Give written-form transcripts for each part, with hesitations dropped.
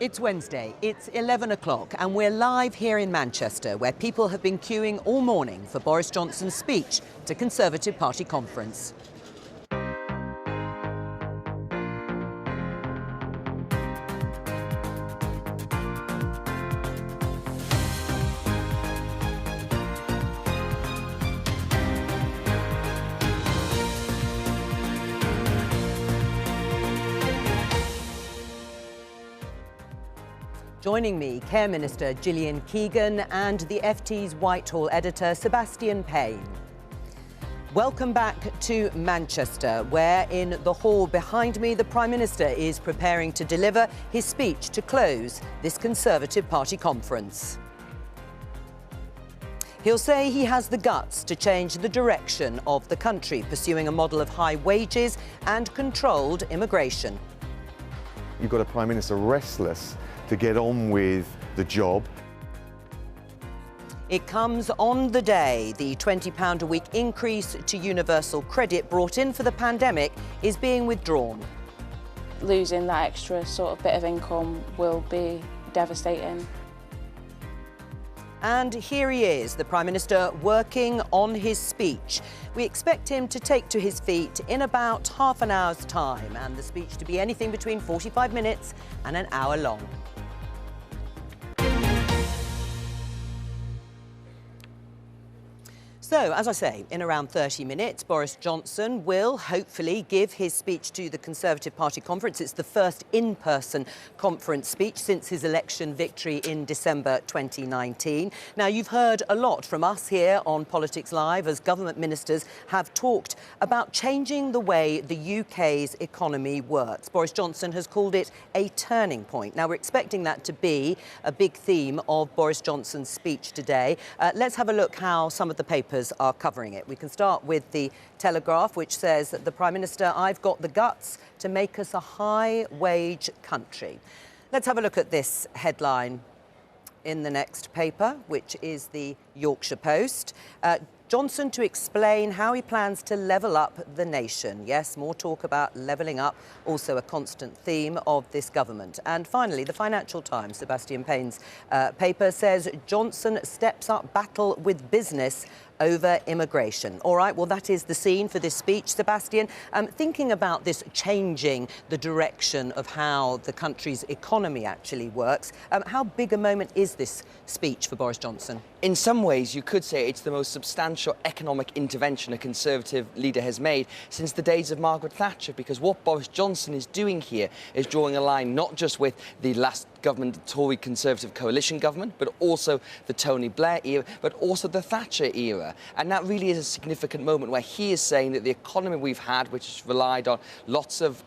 It's Wednesday, it's 11 o'clock and we're live here in Manchester where people have been queuing all morning for Boris Johnson's speech to Conservative Party conference. Joining me, Care Minister Gillian Keegan and the FT's Whitehall editor Seb Payne. Welcome back to Manchester, where in the hall behind me the Prime Minister is preparing to deliver his speech to close this Conservative Party conference. He'll say he has the guts to change the direction of the country, pursuing a model of high wages and controlled immigration. You've got a Prime Minister restless to get on with the job. It comes on the day the £20 a week increase to universal credit brought in for the pandemic is being withdrawn. Losing that extra sort of bit of income will be devastating. And here he is, the Prime Minister, working on his speech. We expect him to take to his feet in about half an hour's time, and the speech to be anything between 45 minutes and an hour long. So, as I say, in around 30 minutes, Boris Johnson will hopefully give his speech to the Conservative Party conference. It's the first in-person conference speech since his election victory in December 2019. Now, you've heard a lot from us here on Politics Live as government ministers have talked about changing the way the UK's economy works. Boris Johnson has called it a turning point. Now, we're expecting that to be a big theme of Boris Johnson's speech today. Let's have a look how some of the papers are covering it. We can start with the Telegraph, which says that the Prime Minister, I've got the guts to make us a high-wage country. Let's have a look at this headline in the next paper, which is the Yorkshire Post. Johnson to explain how he plans to level up the nation. Yes, more talk about levelling up, also a constant theme of this government. And finally, the Financial Times, Seb Payne's paper, says Johnson steps up battle with business over immigration. All right, well, that is the scene for this speech, Sebastian. Thinking about this changing the direction of how the country's economy actually works, how big a moment is this speech for Boris Johnson? In some ways, you could say it's the most substantial economic intervention a Conservative leader has made since the days of Margaret Thatcher, because what Boris Johnson is doing here is drawing a line not just with the last government, the Tory Conservative coalition government, but also the Tony Blair era, but also the Thatcher era. And that really is a significant moment where he is saying that the economy we've had, which has relied on lots of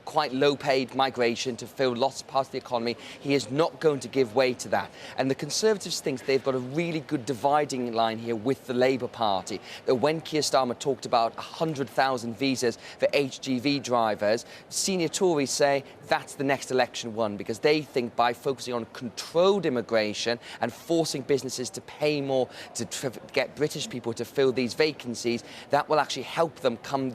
quite low-paid migration to fill lots of parts of the economy, he is not going to give way to that. And the Conservatives think they've got a really good dividing line here with the Labour Party. That when Keir Starmer talked about 100,000 visas for HGV drivers, senior Tories say that's the next election one, because they think by focusing on controlled immigration and forcing businesses to pay more to get British people to fill these vacancies, that will actually help them come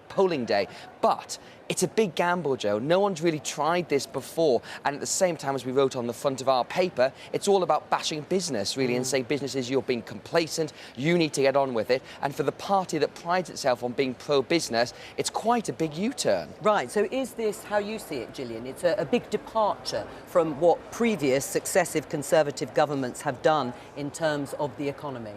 polling day. But it's a big gamble, Joe. No one's really tried this before. And at the same time, as we wrote on the front of our paper, it's all about bashing business, really, and saying businesses, you're being complacent, you need to get on with it. And for the party that prides itself on being pro-business, it's quite a big U-turn. Right, so is this how you see it, Gillian? It's a big departure from what previous successive Conservative governments have done in terms of the economy?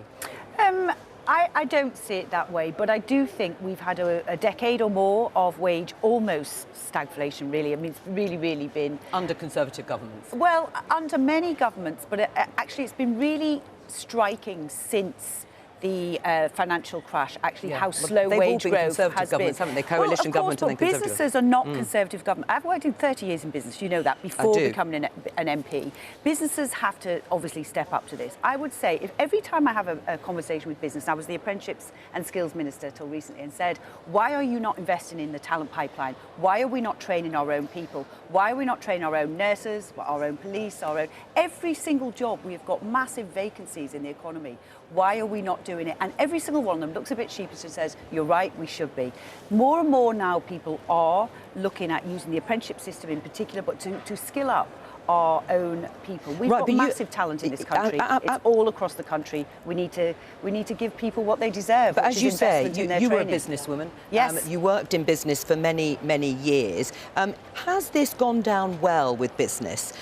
I don't see it that way, but I do think we've had a decade or more of almost stagflation, really. I mean, it's really been... Under Conservative governments? Well, under many governments, but actually it's been really striking since the financial crash, actually, how slow wage growth has been. Haven't they? Coalition government and then Conservative. Businesses are not Conservative government. I've worked in 30 years in business, you know that, before becoming an MP. Businesses have to obviously step up to this. I would say, if every time I have a conversation with business, I was the Apprenticeships and Skills Minister till recently, and said, why are you not investing in the talent pipeline? Why are we not training our own people? Why are we not training our own nurses, our own police, every single job? We have got massive vacancies in the economy. Why are we not doing it? And every single one of them looks a bit sheepish and says, you're right, we should be. More and more now people are looking at using the apprenticeship system in particular, but to skill up our own people. We've got massive talent in this country. It's all across the country. We need to give people what they deserve. But as you say, you were a training. businesswoman. Yes. You worked in business for many, many years. Has this gone down well with business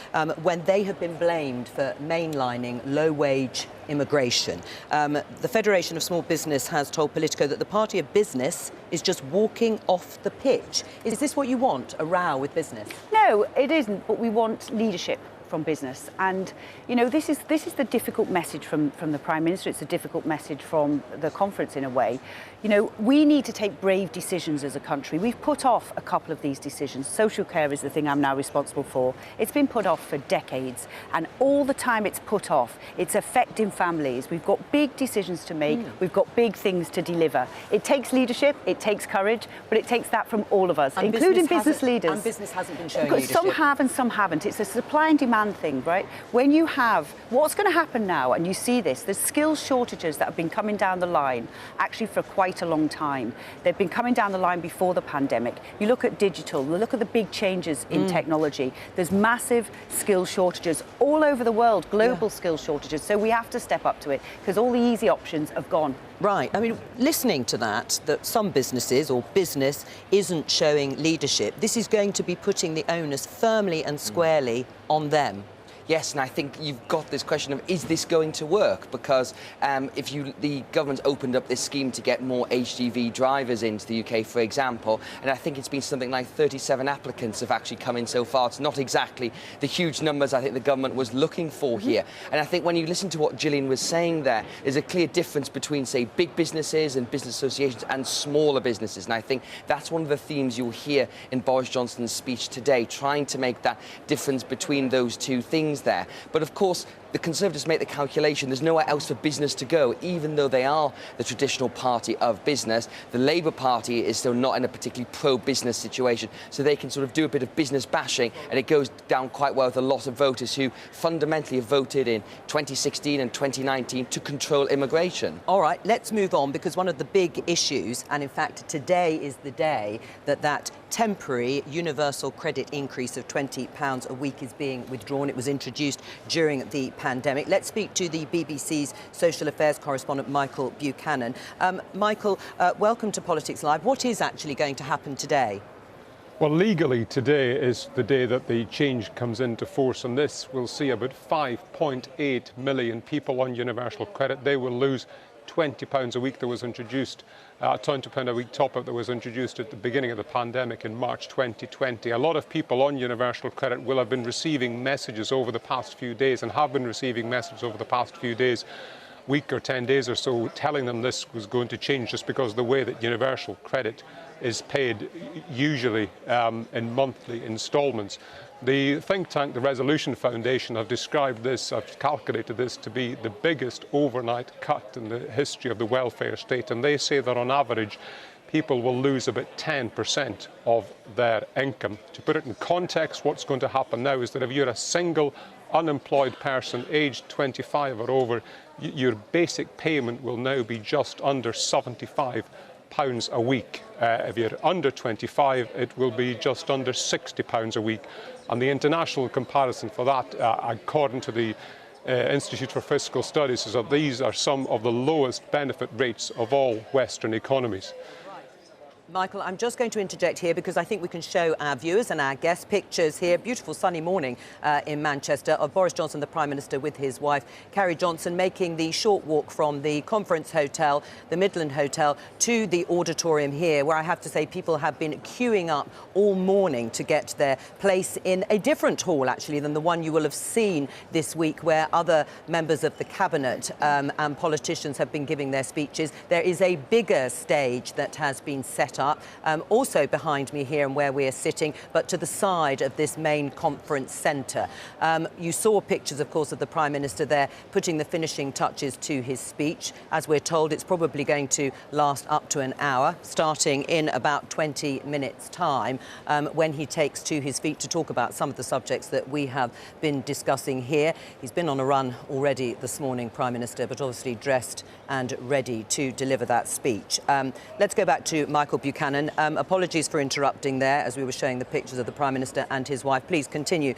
when they have been blamed for mainlining low-wage immigration? The Federation of Small Business has told Politico that the party of business is just walking off the pitch. Is this what you want, a row with business? No, it isn't, but we want leadership from business. And, you know, this is the difficult message from the Prime Minister. It's a difficult message from the conference in a way. You know, we need to take brave decisions as a country. We've put off a couple of these decisions. Social care is the thing I'm now responsible for. It's been put off for decades, and all the time it's put off, it's affecting families. We've got big decisions to make. We've got big things to deliver. It takes leadership, it takes courage, but it takes that from all of us, and including business leaders. And business hasn't been showing leadership. Some have and some haven't. It's a supply and demand thing, right? When you have, what's going to happen now, and you see this, there's skills shortages that have been coming down the line actually for quite a long time. They've been coming down the line before the pandemic. You look at digital, you look at the big changes in technology. There's massive skills shortages all over the world, global skills shortages. So we have to step up to it because all the easy options have gone. Right. I mean, listening to that some businesses or business isn't showing leadership, this is going to be putting the onus firmly and squarely on them. Yes, and I think you've got this question of, is this going to work? Because the government's opened up this scheme to get more HGV drivers into the UK, for example, and I think it's been something like 37 applicants have actually come in so far. It's not exactly the huge numbers I think the government was looking for here. And I think when you listen to what Gillian was saying there's a clear difference between, say, big businesses and business associations and smaller businesses. And I think that's one of the themes you'll hear in Boris Johnson's speech today, trying to make that difference between those two things there. But of course, the Conservatives make the calculation there's nowhere else for business to go, even though they are the traditional party of business. The Labour Party is still not in a particularly pro-business situation, so they can sort of do a bit of business bashing, and it goes down quite well with a lot of voters who fundamentally have voted in 2016 and 2019 to control immigration. All right, let's move on, because one of the big issues, and in fact today is the day that temporary universal credit increase of £20 a week is being withdrawn. It was introduced during the pandemic. Let's speak to the BBC's social affairs correspondent, Michael Buchanan. Michael, welcome to Politics Live. What is actually going to happen today? Well, legally today is the day that the change comes into force, and this will see about 5.8 million people on universal credit. They will lose £20 a week that was introduced, £20 a week top-up that was introduced at the beginning of the pandemic in March 2020. A lot of people on universal credit will have been receiving messages over the past few days and have been receiving messages over the past few days, week or 10 days or so, telling them this was going to change just because the way that universal credit is paid usually in monthly instalments. The think tank, the Resolution Foundation, have described this, have calculated this to be the biggest overnight cut in the history of the welfare state, and they say that on average people will lose about 10% of their income. To put it in context, what's going to happen now is that if you're a single unemployed person aged 25 or over, your basic payment will now be just under £75 a week. If you're under 25, it will be just under £60 a week. And the international comparison for that, according to the Institute for Fiscal Studies, is that these are some of the lowest benefit rates of all Western economies. Michael, I'm just going to interject here because I think we can show our viewers and our guests pictures here, beautiful sunny morning in Manchester, of Boris Johnson, the Prime Minister, with his wife, Carrie Johnson, making the short walk from the Conference Hotel, the Midland Hotel, to the auditorium here, where I have to say people have been queuing up all morning to get their place in a different hall, actually, than the one you will have seen this week, where other members of the Cabinet and politicians have been giving their speeches. There is a bigger stage that has been set up, also behind me here and where we are sitting, but to the side of this main conference centre. You saw pictures, of course, of the Prime Minister there putting the finishing touches to his speech. As we're told, it's probably going to last up to an hour, starting in about 20 minutes' time, when he takes to his feet to talk about some of the subjects that we have been discussing here. He's been on a run already this morning, Prime Minister, but obviously dressed and ready to deliver that speech. Let's go back to Michael Buchanan. Apologies for interrupting there as we were showing the pictures of the Prime Minister and his wife. Please continue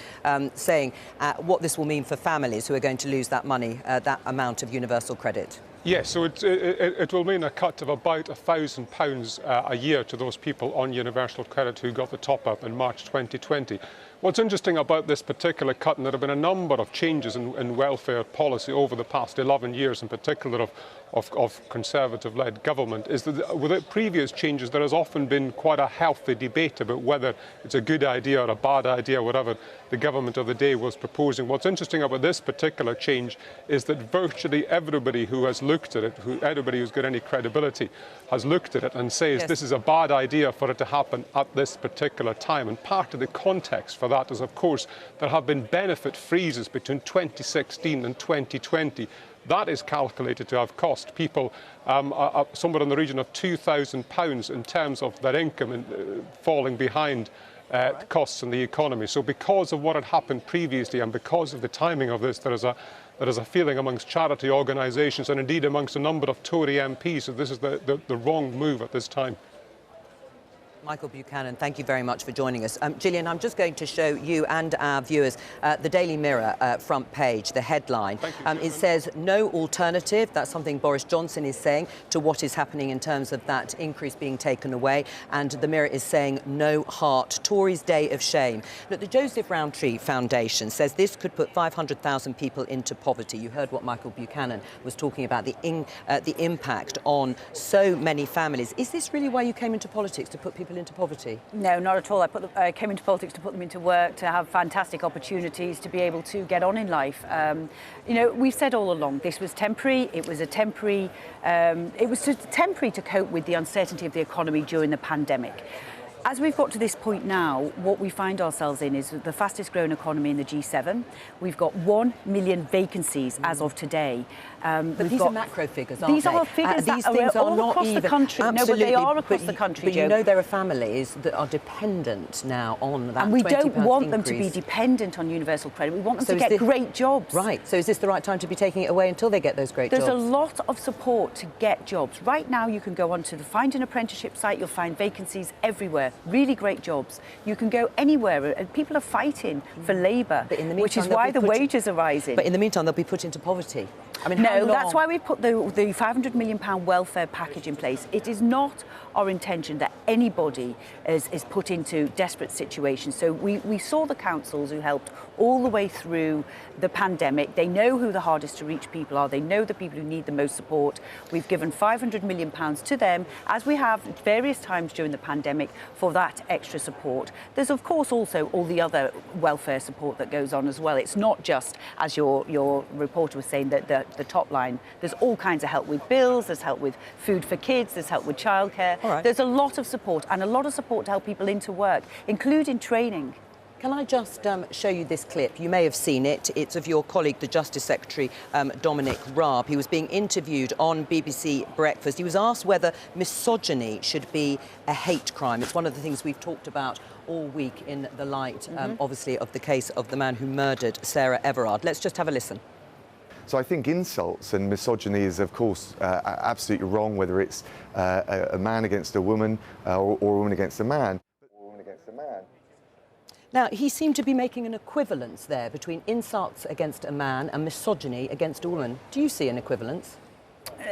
saying what this will mean for families who are going to lose that money, that amount of universal credit. Yes, so it will mean a cut of about £1,000 a year to those people on universal credit who got the top-up in March 2020. What's interesting about this particular cut, and there have been a number of changes in welfare policy over the past 11 years in particular of Conservative-led government, is that with the previous changes there has often been quite a healthy debate about whether it's a good idea or a bad idea, whatever the government of the day was proposing. What's interesting about this particular change is that virtually everybody who has looked at it, everybody who's got any credibility, has looked at it and says this is a bad idea for it to happen at this particular time. And part of the context for that is, of course, there have been benefit freezes between 2016 and 2020. That is calculated to have cost people somewhere in the region of £2,000 in terms of their income falling behind costs in the economy. So because of what had happened previously and because of the timing of this, there is a feeling amongst charity organisations and indeed amongst a number of Tory MPs that this is the wrong move at this time. Michael Buchanan, thank you very much for joining us. Gillian, I'm just going to show you and our viewers the Daily Mirror front page, the headline. It says, no alternative. That's something Boris Johnson is saying to what is happening in terms of that increase being taken away. And the Mirror is saying, no heart. Tories' day of shame. Look, the Joseph Rowntree Foundation says this could put 500,000 people into poverty. You heard what Michael Buchanan was talking about, the impact on so many families. Is this really why you came into politics, to put people into poverty? No, not at all. I came into politics to put them into work, to have fantastic opportunities, to be able to get on in life. You know, we've said all along this was temporary. It was temporary to cope with the uncertainty of the economy during the pandemic. As we've got to this point now, what we find ourselves in is the fastest growing economy in the G7. We've got 1 million vacancies as of today. But these are macro figures, aren't they? These are figures these that things are all not across even, the country. Absolutely, No, but they are across the country, But Joe. you know there are families that are dependent now on that. And we don't want them increase. to be dependent on universal credit. We want them to get great jobs. Right. So is this the right time to be taking it away until they get those great jobs? There's a lot of support to get jobs. Right now you can go onto the Find an Apprenticeship site. You'll find vacancies everywhere. Really great jobs. You can go anywhere. And people are fighting for labour, which is why the wages are rising. But in the meantime, they'll be put into poverty. I mean, no, that's why we put the £500 million welfare package in place. It is not our intention that anybody is put into desperate situations. So we saw the councils who helped all the way through the pandemic. They know who the hardest to reach people are. They know the people who need the most support. We've given £500 million to them, as we have various times during the pandemic, for that extra support. There's, of course, also all the other welfare support that goes on as well. It's not just, as your reporter was saying, that the top line. There's all kinds of help with bills, there's help with food for kids, there's help with childcare. Right. There's a lot of support, and a lot of support to help people into work, including training. Can I just show you this clip? You may have seen it. It's of your colleague, the Justice Secretary, Dominic Raab. He was being interviewed on BBC Breakfast. He was asked whether misogyny should be a hate crime. It's one of the things we've talked about all week in the light, obviously, of the case of the man who murdered Sarah Everard. Let's just have a listen. So I think insults and misogyny is, of course, absolutely wrong, whether it's a man against a woman or a woman against a man. Now, he seemed to be making an equivalence there between insults against a man and misogyny against a woman. Do you see an equivalence?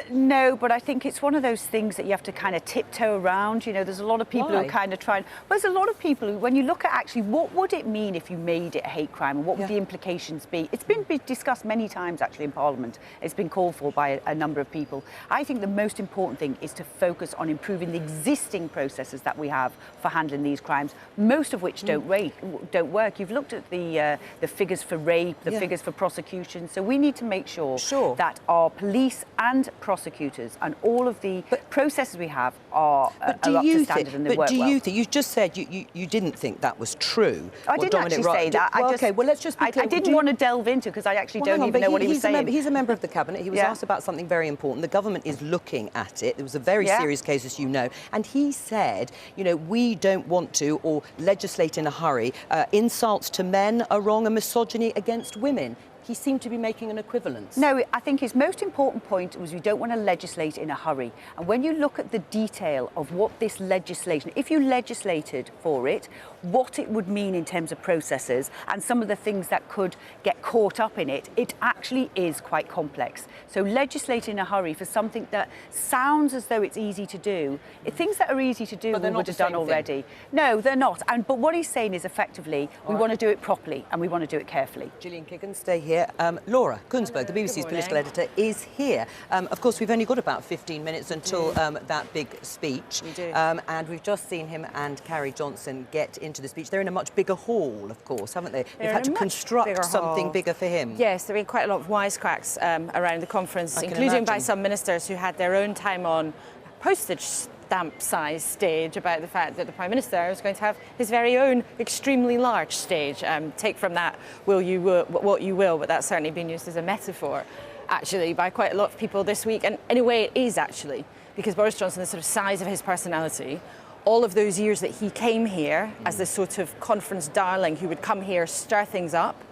No, but I think it's one of those things that you have to kind of tiptoe around. You know, there's a lot of people who kind of try. Well, there's a lot of people who, when you look at actually what would it mean if you made it a hate crime and what would the implications be? It's been discussed many times actually in Parliament. It's been called for by a number of people. I think the most important thing is to focus on improving the existing processes that we have for handling these crimes, most of which don't work. You've looked at the figures for rape, the figures for prosecution. So we need to make sure that our police and prosecutors and all of the processes we have are up to standard and they work well. But do you think, you just said you didn't think that was true? I didn't actually say that. Let's just be clear. I didn't want to delve into because I actually don't even know what he was saying. He's a member of the Cabinet. He was asked about something very important. The government is looking at it. It was a very serious case, as you know. And he said, you know, we don't want to, or legislate in a hurry. Insults to men are wrong and misogyny against women. he seemed to be making an equivalence. No, I think his most important point was we don't want to legislate in a hurry. And when you look at the detail of what this legislation, if you legislated for it, what it would mean in terms of processes and some of the things that could get caught up in it, it actually is quite complex. So legislate in a hurry for something that sounds as though it's easy to do, things that are easy to do we would have done already. No, they're not. But what he's saying is effectively, we want to do it properly and we want to do it carefully. Gillian Keegan, stay here. Laura Kuenssberg, the BBC's political editor, is here. Of course, we've only got about 15 minutes until that big speech. We do. And we've just seen him and Carrie Johnson get into the speech. They're in a much bigger hall, of course, haven't they? They've had to construct something bigger for him. Yes, there have been quite a lot of wisecracks around the conference, including by some ministers who had their own time on postage stamp-sized stage about the fact that the Prime Minister is going to have his very own extremely large stage. Take from that what you will, but that's certainly been used as a metaphor, actually, by quite a lot of people this week. And in a way, it is actually, because Boris Johnson, the sort of size of his personality, all of those years that he came here as this sort of conference darling who would come here, stir things up,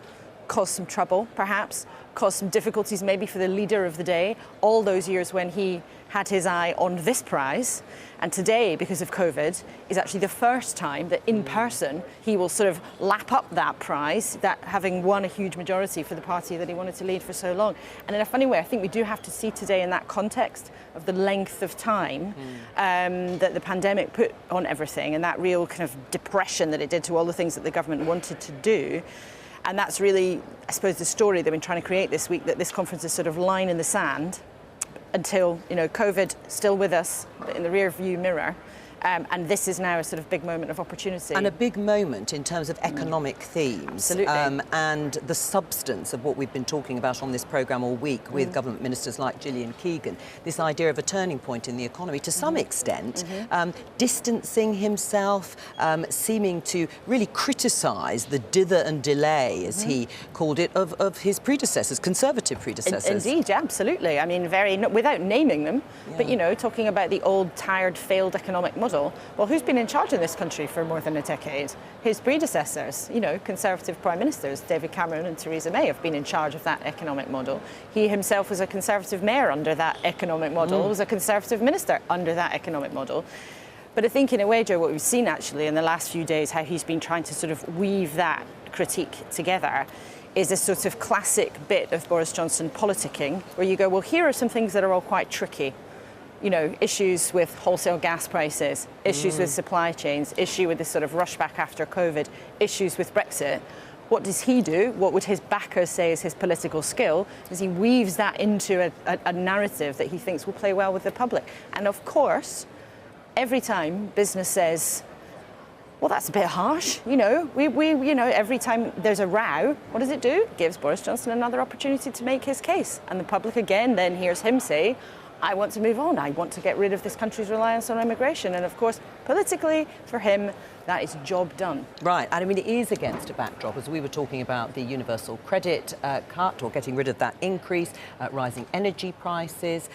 cause some trouble, perhaps, cause some difficulties maybe for the leader of the day, all those years when he had his eye on this prize. And today, because of COVID, is actually the first time that in person he will sort of lap up that prize, that having won a huge majority for the party that he wanted to lead for so long. And in a funny way, I think we do have to see today in that context of the length of time that the pandemic put on everything and that real kind of depression that it did to all the things that the government wanted to do. And that's really, I suppose, the story they've been trying to create this week, that this conference is sort of line in the sand until, COVID still with us in the rear view mirror. And this is now a sort of big moment of opportunity. And a big moment in terms of economic themes. Absolutely. And the substance of what we've been talking about on this programme all week with government ministers like Gillian Keegan, this idea of a turning point in the economy to some extent, distancing himself, seeming to really criticise the dither and delay, as he called it, of his predecessors, Conservative predecessors. Indeed, absolutely. I mean, without naming them, but, talking about the old, tired, failed economic model. Well, who's been in charge of this country for more than a decade? His predecessors, Conservative Prime Ministers, David Cameron and Theresa May, have been in charge of that economic model. He himself was a Conservative mayor under that economic model, was a Conservative minister under that economic model. But I think, in a way, Joe, what we've seen actually in the last few days, how he's been trying to sort of weave that critique together, is a sort of classic bit of Boris Johnson politicking, where you go, well, here are some things that are all quite tricky. Issues with wholesale gas prices, issues with supply chains, issue with this sort of rush back after COVID, issues with Brexit. What does he do? What would his backers say is his political skill? Is he weaves that into a narrative that he thinks will play well with the public. And of course, every time business says, well, that's a bit harsh, every time there's a row, what does it do? It gives Boris Johnson another opportunity to make his case. And the public again then hears him say, I want to move on. I want to get rid of this country's reliance on immigration. And of course, politically, for him, that is job done. Right, and I mean, it is against a backdrop, as we were talking about the universal credit cut, or getting rid of that increase, rising energy prices,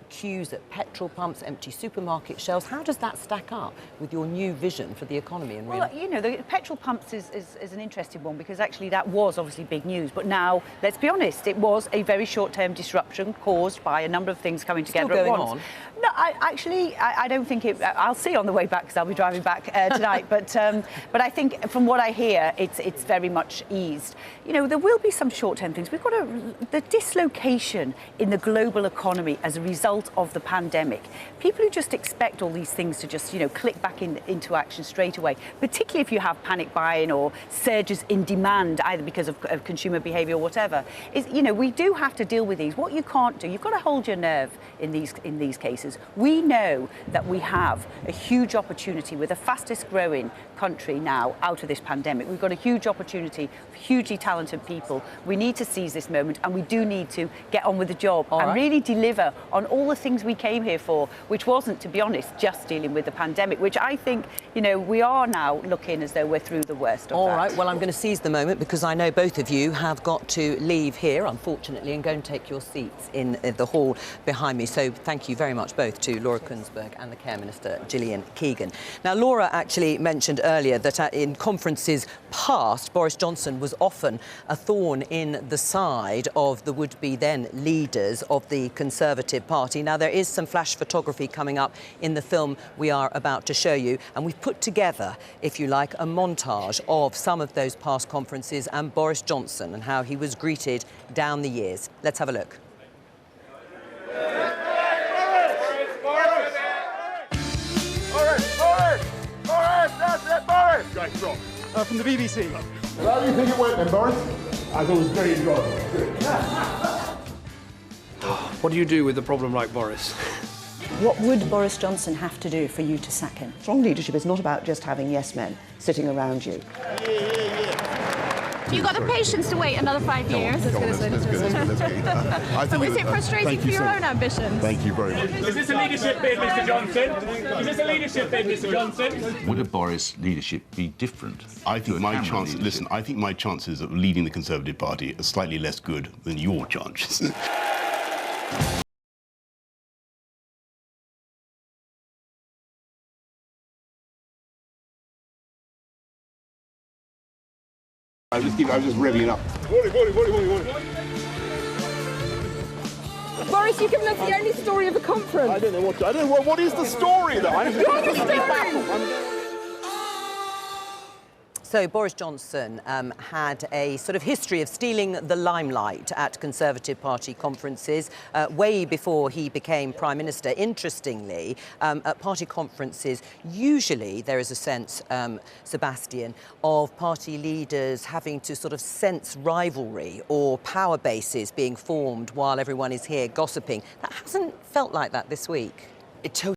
queues at petrol pumps, empty supermarket shelves. How does that stack up with your new vision for the economy? And well, the petrol pumps is an interesting one, because actually that was obviously big news. But now, let's be honest, it was a very short-term disruption caused by a number of things coming together at once. No, I don't think it. I'll see on the way back, because I'll be driving back tonight. But I think from what I hear, it's very much eased. There will be some short-term things. We've got the dislocation in the global economy as a result of the pandemic. People who just expect all these things to just click back into action straight away, particularly if you have panic buying or surges in demand, either because of consumer behaviour or whatever. We do have to deal with these. What you can't do, you've got to hold your nerve in these cases. We know that we have a huge opportunity. We're the fastest growing country now out of this pandemic. We've got a huge opportunity, hugely talented people. We need to seize this moment, and we do need to get on with the job and really deliver on all the things we came here for, which wasn't, to be honest, just dealing with the pandemic, which I think, we are now looking as though we're through the worst of that. All right, well, I'm going to seize the moment, because I know both of you have got to leave here, unfortunately, and go and take your seats in the hall behind me. So thank you very much, both. both to Laura Kuenssberg and the Care Minister, Gillian Keegan. Now, Laura actually mentioned earlier that in conferences past, Boris Johnson was often a thorn in the side of the would-be then leaders of the Conservative Party. Now, there is some flash photography coming up in the film we are about to show you, and we've put together, if you like, a montage of some of those past conferences and Boris Johnson and how he was greeted down the years. Let's have a look. Great job. From the BBC. How do you think it went then, Boris? I thought it was very enjoyable. What do you do with a problem like Boris? What would Boris Johnson have to do for you to sack him? Strong leadership is not about just having yes men sitting around you. You got the patience to wait another 5 years. Let's So is it frustrating for your own ambitions? Thank you very much. Is this a leadership bid, Mr. Johnson? Is this a leadership bid, Mr. Johnson? Would a Boris leadership be different? I think I think my chances of leading the Conservative Party are slightly less good than your chances. I was just revving up. Boris, you've given us the only story of the conference. I don't know what is the story though? So Boris Johnson had a sort of history of stealing the limelight at Conservative Party conferences way before he became Prime Minister. Interestingly, at party conferences, usually there is a sense, Sebastian, of party leaders having to sort of sense rivalry or power bases being formed while everyone is here gossiping. That hasn't felt like that this week. It totally